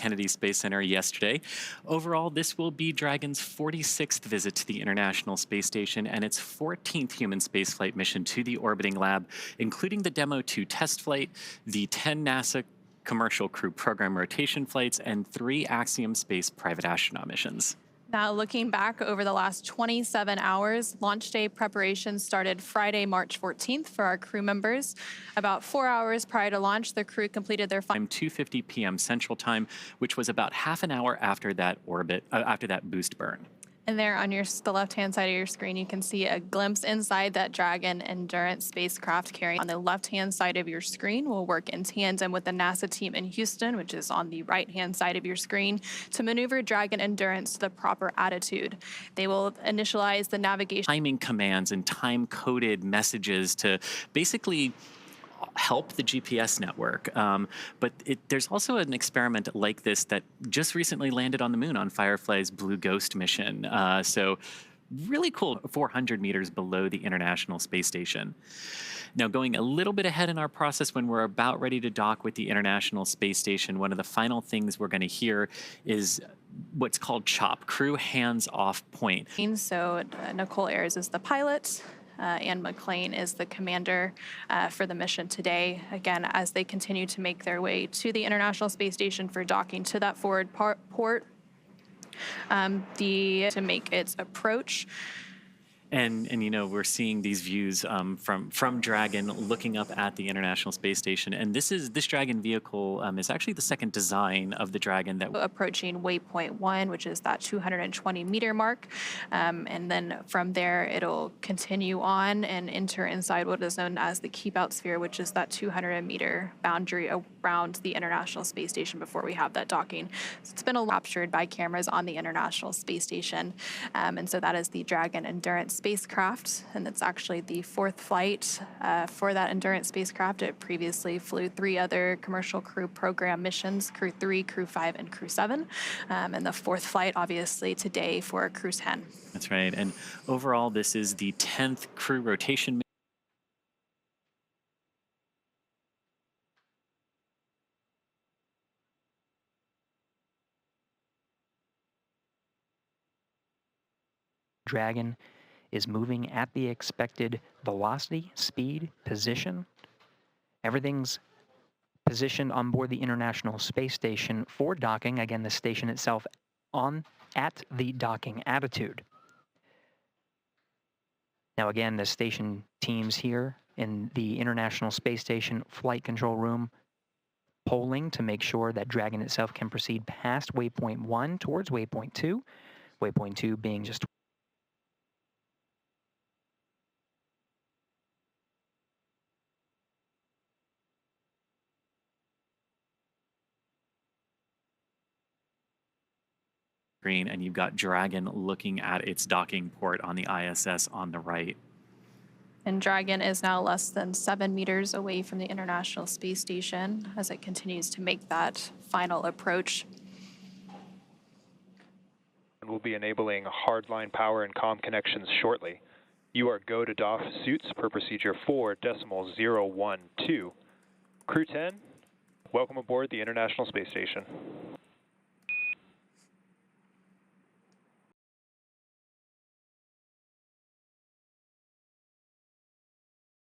Kennedy Space Center yesterday. Overall, this will be Dragon's 46th visit to the International Space Station and its 14th human spaceflight mission to the orbiting lab, including the Demo 2 test flight, the 10 NASA Commercial Crew Program rotation flights, and 3 Axiom Space private astronaut missions. Now, looking back over the last 27 hours, launch day preparations started Friday, March 14th for our crew members. About 4 hours prior to launch, the crew completed their Time 2:50 p.m. Central Time, which was about half an hour after that boost burn. And there on the left-hand side of your screen, you can see a glimpse inside that Dragon Endurance spacecraft carrying on the left-hand side of your screen. Will work in tandem with the NASA team in Houston, which is on the right-hand side of your screen, to maneuver Dragon Endurance to the proper attitude. They will initialize the navigation Timing commands and time-coded messages to basically help the GPS network. But there's also an experiment like this that just recently landed on the moon on Firefly's Blue Ghost mission. So really cool, 400 meters below the International Space Station. Now, going a little bit ahead in our process, when we're about ready to dock with the International Space Station, one of the final things we're going to hear is what's called CHOP, Crew Hands Off Point. So Nicole Ayers is the pilot. Ann McLean is the commander for the mission today. Again, as they continue to make their way to the International Space Station for docking to that forward port, to make its approach. And you know, we're seeing these views from Dragon looking up at the International Space Station. And this Dragon vehicle is actually the second design of the Dragon that approaching waypoint 1, which is that 220 meter mark. And then from there, it'll continue on and enter inside what is known as the keep out sphere, which is that 200 meter boundary around the International Space Station before we have that docking. So it's been captured by cameras on the International Space Station. And so that is the Dragon Endurance spacecraft, and it's actually the 4th flight for that Endurance spacecraft. It previously flew 3 other commercial crew program missions, Crew 3, Crew 5, and Crew 7, and the 4th flight, obviously, today for Crew 10. That's right, and overall, this is the 10th crew rotation mission. Dragon is moving at the expected velocity, speed, position. Everything's positioned on board the International Space Station for docking. Again, the station itself at the docking attitude. Now again, the station teams here in the International Space Station flight control room polling to make sure that Dragon itself can proceed past waypoint 1 towards waypoint 2. Waypoint 2 being just screen, and you've got Dragon looking at its docking port on the ISS on the right. And Dragon is now less than 7 meters away from the International Space Station as it continues to make that final approach. And we'll be enabling hardline power and comm connections shortly. You are go to doff suits per procedure 4.012. Crew 10, welcome aboard the International Space Station.